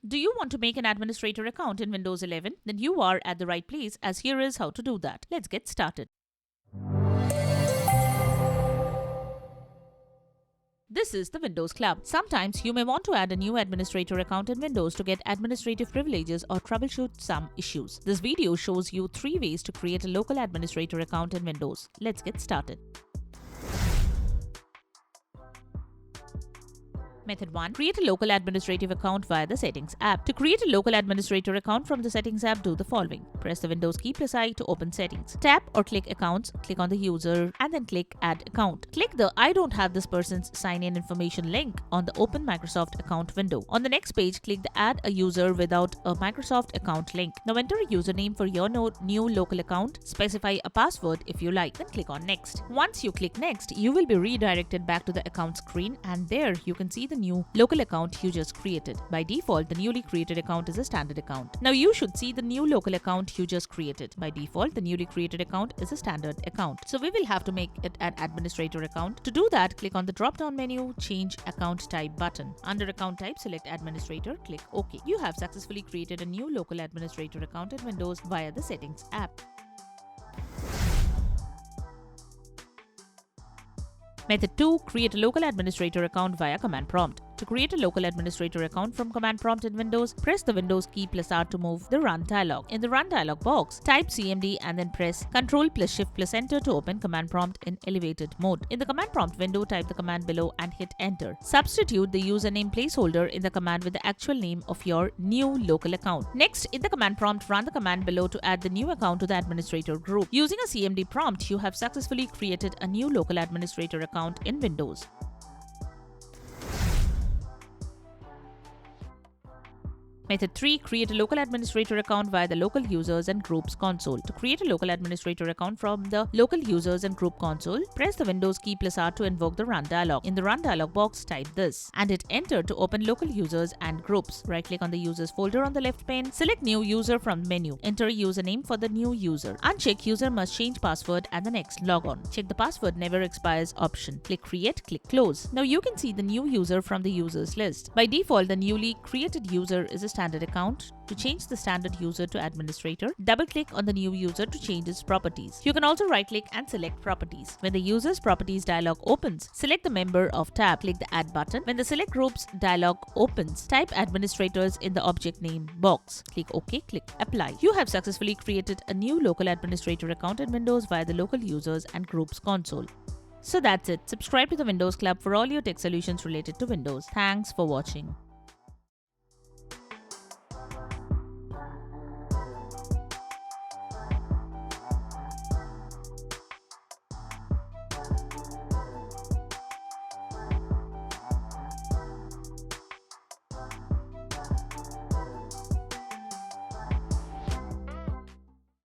Do you want to make an administrator account in Windows 11? Then you are at the right place, as here is how to do that. Let's get started. This is the Windows Club. Sometimes you may want to add a new administrator account in Windows to get administrative privileges or troubleshoot some issues. This video shows you 3 ways to create a local administrator account in Windows. Let's get started. Method 1. Create a local administrative account via the Settings app. To create a local administrator account from the Settings app, do the following. Press the Windows key plus I to open Settings. Tap or click Accounts, click on the user, and then click Add Account. Click the I don't have this person's sign-in information link on the Open Microsoft Account window. On the next page, click the Add a user without a Microsoft account link. Now enter a username for your new local account. Specify a password if you like, then click on Next. Once you click Next, you will be redirected back to the account screen, and there you can see the new local account you just created. By default, the newly created account is a standard account. Now you should see the new local account you just created. By default, the newly created account is a standard account. So we will have to make it an administrator account. To do that, click on the drop-down menu, change account type button. Under account type, select administrator, click OK. You have successfully created a new local administrator account in Windows via the Settings app. Method 2. Create a local administrator account via command prompt. To create a local administrator account from command prompt in Windows, press the Windows key plus R to move the Run dialog. In the Run dialog box, type CMD and then press Ctrl plus Shift plus Enter to open command prompt in elevated mode. In the command prompt window, type the command below and hit Enter. Substitute the username placeholder in the command with the actual name of your new local account. Next, in the command prompt, run the command below to add the new account to the administrator group. Using a CMD prompt, you have successfully created a new local administrator account in Windows. Method 3. Create a local administrator account via the Local Users and Groups console. To create a local administrator account from the Local Users and Group console, press the Windows key plus R to invoke the Run dialog. In the Run dialog box, type this and hit Enter to open Local Users and Groups. Right-click on the Users folder on the left pane. Select New User from menu. Enter a username for the new user. Uncheck User must change password at the next logon. Check the Password never expires option. Click Create, click Close. Now you can see the new user from the users list. By default, the newly created user is a standard account. To change the standard user to administrator, double-click on the new user to change its properties. You can also right-click and select Properties. When the User's Properties dialog opens, select the Member of tab. Click the Add button. When the Select Groups dialog opens, type Administrators in the object name box. Click OK, click Apply. You have successfully created a new local administrator account in Windows via the Local Users and Groups console. So that's it. Subscribe to the Windows Club for all your tech solutions related to Windows. Thanks for watching.